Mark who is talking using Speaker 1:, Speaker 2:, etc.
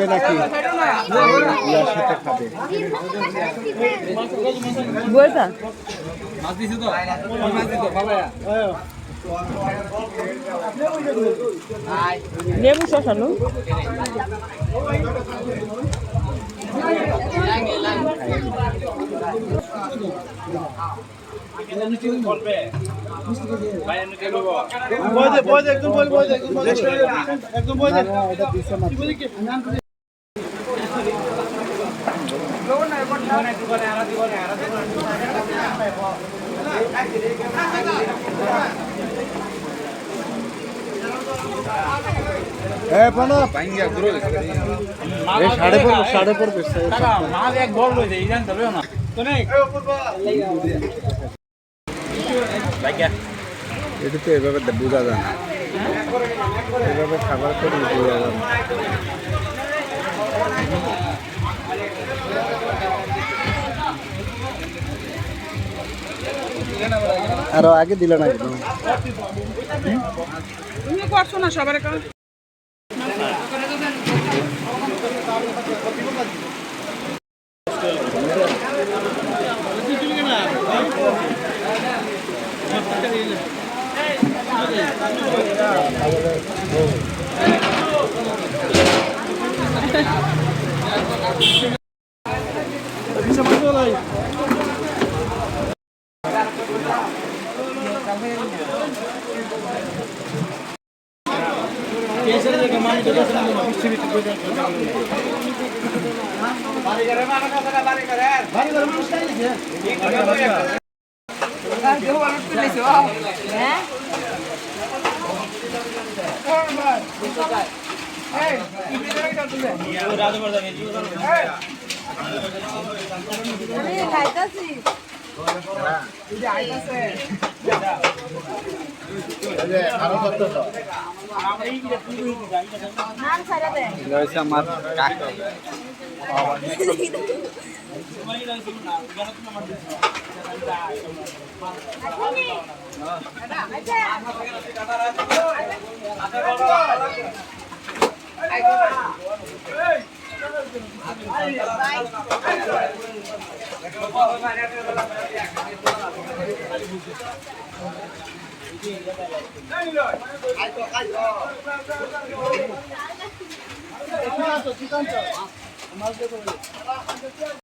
Speaker 1: নাকি ইয়ার সাথে খাবে
Speaker 2: বলতা
Speaker 3: মাছ দিছি তো মাছ দিতো বাবা
Speaker 2: লেবু শশানো
Speaker 1: সাড়ে পড়বে এটা তো এভাবে বোঝা যায় না এভাবে খাবার করে বোঝা যায় না আরো আগে দিল না কেন
Speaker 2: তুমি করছো না সবার কাছে
Speaker 1: আমার